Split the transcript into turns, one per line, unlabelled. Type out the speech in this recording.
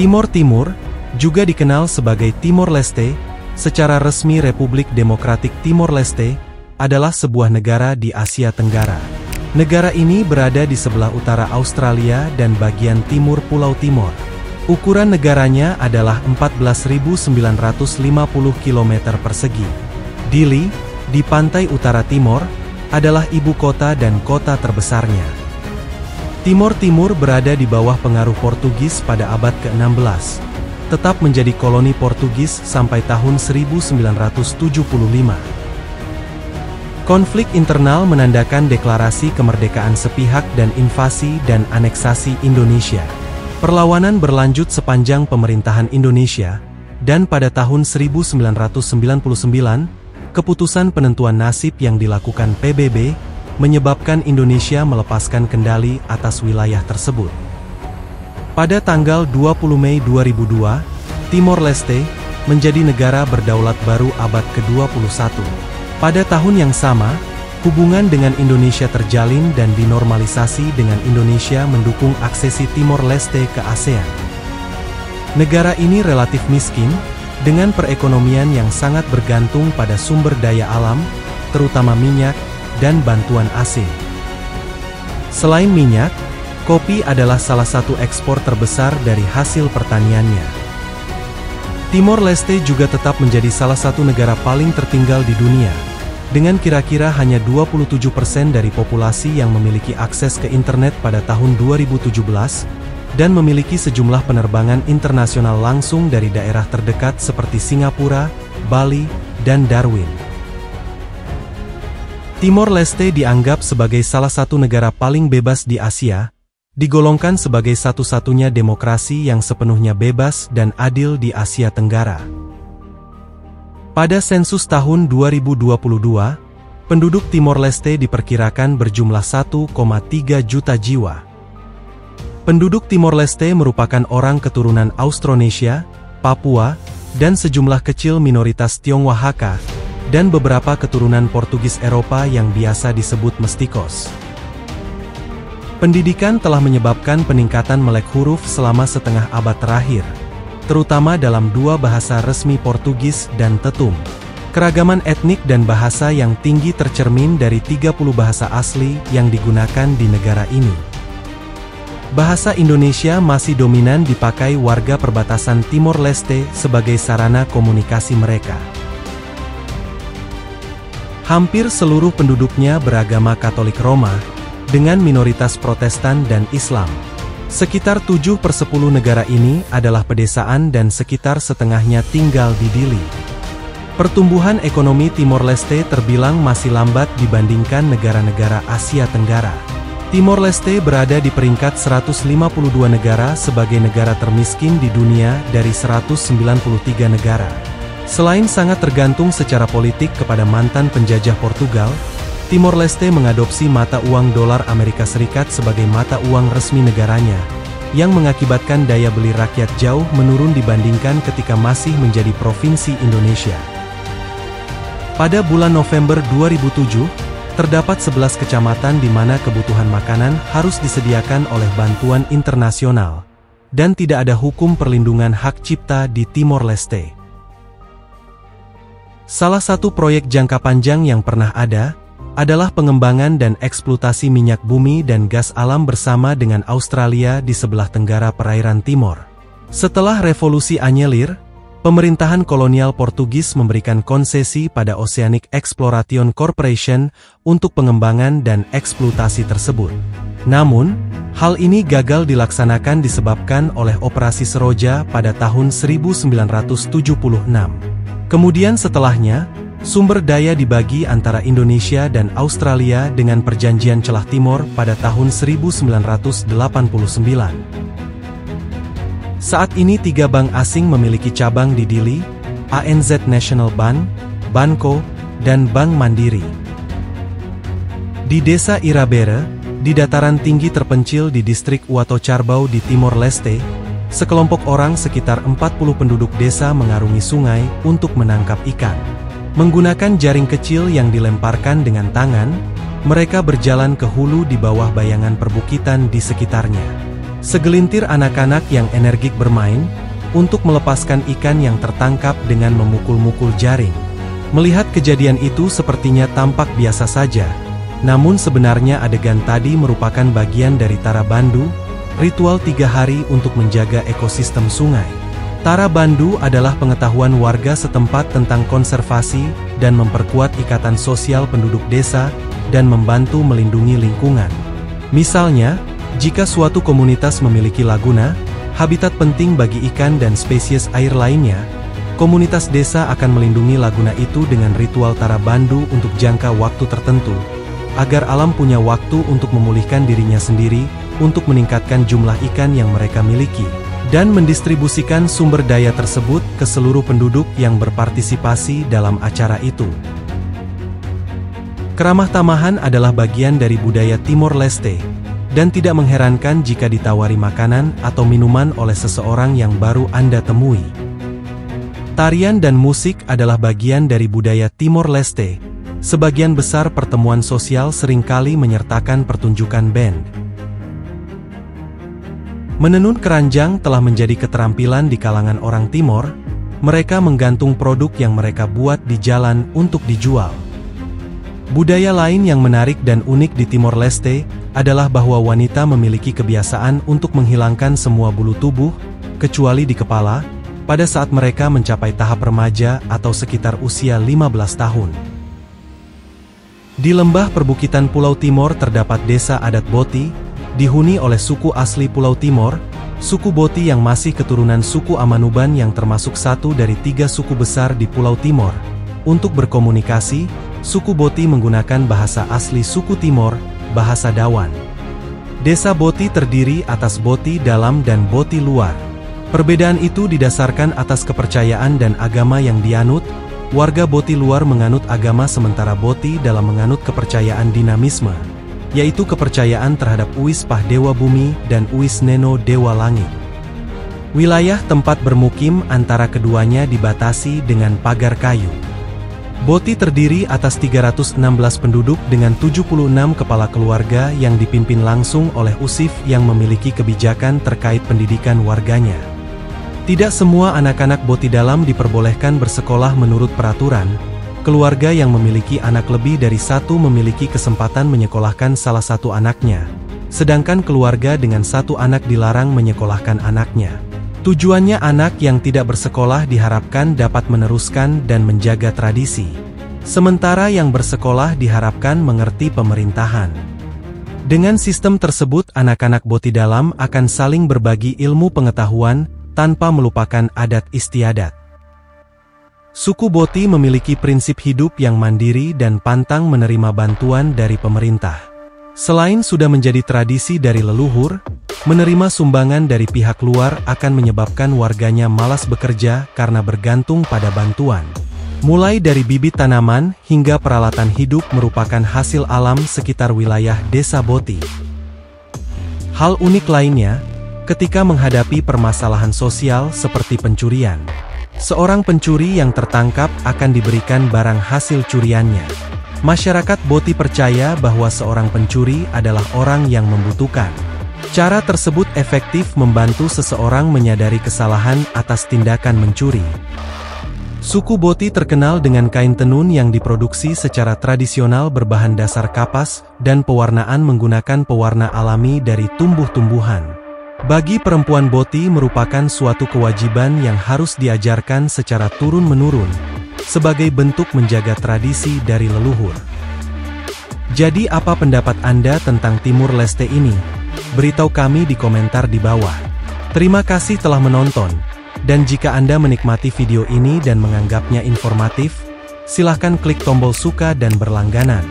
Timor Timur, juga dikenal sebagai Timor Leste, secara resmi Republik Demokratik Timor Leste, adalah sebuah negara di Asia Tenggara. Negara ini berada di sebelah utara Australia dan bagian timur Pulau Timor. Ukuran negaranya adalah 14.950 km persegi. Dili, di pantai utara Timor, adalah ibu kota dan kota terbesarnya. Timor Timur berada di bawah pengaruh Portugis pada abad ke-16, tetap menjadi koloni Portugis sampai tahun 1975. Konflik internal menandakan deklarasi kemerdekaan sepihak dan invasi dan aneksasi Indonesia. Perlawanan berlanjut sepanjang pemerintahan Indonesia, dan pada tahun 1999, keputusan penentuan nasib yang dilakukan PBB, menyebabkan Indonesia melepaskan kendali atas wilayah tersebut. Pada tanggal 20 Mei 2002, Timor Leste menjadi negara berdaulat baru abad ke-21. Pada tahun yang sama, hubungan dengan Indonesia terjalin dan dinormalisasi dengan Indonesia mendukung aksesi Timor Leste ke ASEAN. Negara ini relatif miskin, dengan perekonomian yang sangat bergantung pada sumber daya alam, terutama minyak, dan bantuan asing. Selain minyak, kopi adalah salah satu ekspor terbesar dari hasil pertaniannya. Timor Leste juga tetap menjadi salah satu negara paling tertinggal di dunia, dengan kira-kira hanya 27% dari populasi yang memiliki akses ke internet pada tahun 2017, dan memiliki sejumlah penerbangan internasional langsung dari daerah terdekat seperti Singapura, Bali, dan Darwin. Timor Leste dianggap sebagai salah satu negara paling bebas di Asia, digolongkan sebagai satu-satunya demokrasi yang sepenuhnya bebas dan adil di Asia Tenggara. Pada sensus tahun 2022, penduduk Timor Leste diperkirakan berjumlah 1,3 juta jiwa. Penduduk Timor Leste merupakan orang keturunan Austronesia, Papua, dan sejumlah kecil minoritas Tionghoa Hakka, dan beberapa keturunan Portugis Eropa yang biasa disebut Mestikos. Pendidikan telah menyebabkan peningkatan melek huruf selama setengah abad terakhir, terutama dalam dua bahasa resmi Portugis dan Tetum. Keragaman etnik dan bahasa yang tinggi tercermin dari 30 bahasa asli yang digunakan di negara ini. Bahasa Indonesia masih dominan dipakai warga perbatasan Timor Leste sebagai sarana komunikasi mereka. Hampir seluruh penduduknya beragama Katolik Roma, dengan minoritas Protestan dan Islam. Sekitar 7/10 negara ini adalah pedesaan dan sekitar setengahnya tinggal di Dili. Pertumbuhan ekonomi Timor Leste terbilang masih lambat dibandingkan negara-negara Asia Tenggara. Timor Leste berada di peringkat 152 negara sebagai negara termiskin di dunia dari 193 negara. Selain sangat tergantung secara politik kepada mantan penjajah Portugal, Timor Leste mengadopsi mata uang dolar Amerika Serikat sebagai mata uang resmi negaranya, yang mengakibatkan daya beli rakyat jauh menurun dibandingkan ketika masih menjadi provinsi Indonesia. Pada bulan November 2007, terdapat 11 kecamatan di mana kebutuhan makanan harus disediakan oleh bantuan internasional, dan tidak ada hukum perlindungan hak cipta di Timor Leste. Salah satu proyek jangka panjang yang pernah ada, adalah pengembangan dan eksploitasi minyak bumi dan gas alam bersama dengan Australia di sebelah tenggara perairan Timor. Setelah Revolusi Anyelir, pemerintahan kolonial Portugis memberikan konsesi pada Oceanic Exploration Corporation untuk pengembangan dan eksploitasi tersebut. Namun, hal ini gagal dilaksanakan disebabkan oleh Operasi Seroja pada tahun 1976. Kemudian setelahnya, sumber daya dibagi antara Indonesia dan Australia dengan Perjanjian Celah Timor pada tahun 1989. Saat ini 3 bank asing memiliki cabang di Dili, ANZ National Bank, Banco, dan Bank Mandiri. Di desa Irabere, di dataran tinggi terpencil di distrik Uato Carbau di Timor Leste, sekelompok orang sekitar 40 penduduk desa mengarungi sungai untuk menangkap ikan. Menggunakan jaring kecil yang dilemparkan dengan tangan, mereka berjalan ke hulu di bawah bayangan perbukitan di sekitarnya. Segelintir anak-anak yang energik bermain untuk melepaskan ikan yang tertangkap dengan memukul-mukul jaring. Melihat kejadian itu sepertinya tampak biasa saja, namun sebenarnya adegan tadi merupakan bagian dari Tara Bandu, ritual 3 hari untuk menjaga ekosistem sungai. Tara Bandu adalah pengetahuan warga setempat tentang konservasi dan memperkuat ikatan sosial penduduk desa dan membantu melindungi lingkungan. Misalnya, jika suatu komunitas memiliki laguna, habitat penting bagi ikan dan spesies air lainnya, komunitas desa akan melindungi laguna itu dengan ritual Tara Bandu untuk jangka waktu tertentu, agar alam punya waktu untuk memulihkan dirinya sendiri, untuk meningkatkan jumlah ikan yang mereka miliki, dan mendistribusikan sumber daya tersebut ke seluruh penduduk yang berpartisipasi dalam acara itu. Keramah tamahan adalah bagian dari budaya Timor Leste, dan tidak mengherankan jika ditawari makanan atau minuman oleh seseorang yang baru Anda temui. Tarian dan musik adalah bagian dari budaya Timor Leste. Sebagian besar pertemuan sosial seringkali menyertakan pertunjukan band. Menenun keranjang telah menjadi keterampilan di kalangan orang Timor. Mereka menggantung produk yang mereka buat di jalan untuk dijual. Budaya lain yang menarik dan unik di Timor Leste adalah bahwa wanita memiliki kebiasaan untuk menghilangkan semua bulu tubuh, kecuali di kepala, pada saat mereka mencapai tahap remaja atau sekitar usia 15 tahun. Di lembah perbukitan Pulau Timor terdapat desa adat Boti, dihuni oleh suku asli Pulau Timor, suku Boti yang masih keturunan suku Amanuban yang termasuk satu dari 3 suku besar di Pulau Timor. Untuk berkomunikasi, suku Boti menggunakan bahasa asli suku Timor, bahasa Dawan. Desa Boti terdiri atas Boti dalam dan Boti luar. Perbedaan itu didasarkan atas kepercayaan dan agama yang dianut. Warga Boti luar menganut agama sementara Boti dalam menganut kepercayaan dinamisme, yaitu kepercayaan terhadap Uis Pah Dewa Bumi dan Uis Neno Dewa Langit. Wilayah tempat bermukim antara keduanya dibatasi dengan pagar kayu. Boti terdiri atas 316 penduduk dengan 76 kepala keluarga yang dipimpin langsung oleh usif yang memiliki kebijakan terkait pendidikan warganya. Tidak semua anak-anak Boti dalam diperbolehkan bersekolah menurut peraturan. Keluarga yang memiliki anak lebih dari 1 memiliki kesempatan menyekolahkan salah satu anaknya, sedangkan keluarga dengan 1 anak dilarang menyekolahkan anaknya. Tujuannya anak yang tidak bersekolah diharapkan dapat meneruskan dan menjaga tradisi, sementara yang bersekolah diharapkan mengerti pemerintahan. Dengan sistem tersebut anak-anak Boti dalam akan saling berbagi ilmu pengetahuan, tanpa melupakan adat istiadat. Suku Boti memiliki prinsip hidup yang mandiri dan pantang menerima bantuan dari pemerintah. Selain sudah menjadi tradisi dari leluhur, menerima sumbangan dari pihak luar akan menyebabkan warganya malas bekerja karena bergantung pada bantuan. Mulai dari bibit tanaman hingga peralatan hidup merupakan hasil alam sekitar wilayah desa Boti. Hal unik lainnya, ketika menghadapi permasalahan sosial seperti pencurian, seorang pencuri yang tertangkap akan diberikan barang hasil curiannya. Masyarakat Boti percaya bahwa seorang pencuri adalah orang yang membutuhkan. Cara tersebut efektif membantu seseorang menyadari kesalahan atas tindakan mencuri. Suku Boti terkenal dengan kain tenun yang diproduksi secara tradisional berbahan dasar kapas dan pewarnaan menggunakan pewarna alami dari tumbuh-tumbuhan. Bagi perempuan Boti merupakan suatu kewajiban yang harus diajarkan secara turun-menurun, sebagai bentuk menjaga tradisi dari leluhur. Jadi apa pendapat Anda tentang Timur Leste ini? Beritahu kami di komentar di bawah. Terima kasih telah menonton, dan jika Anda menikmati video ini dan menganggapnya informatif, silahkan klik tombol suka dan berlangganan.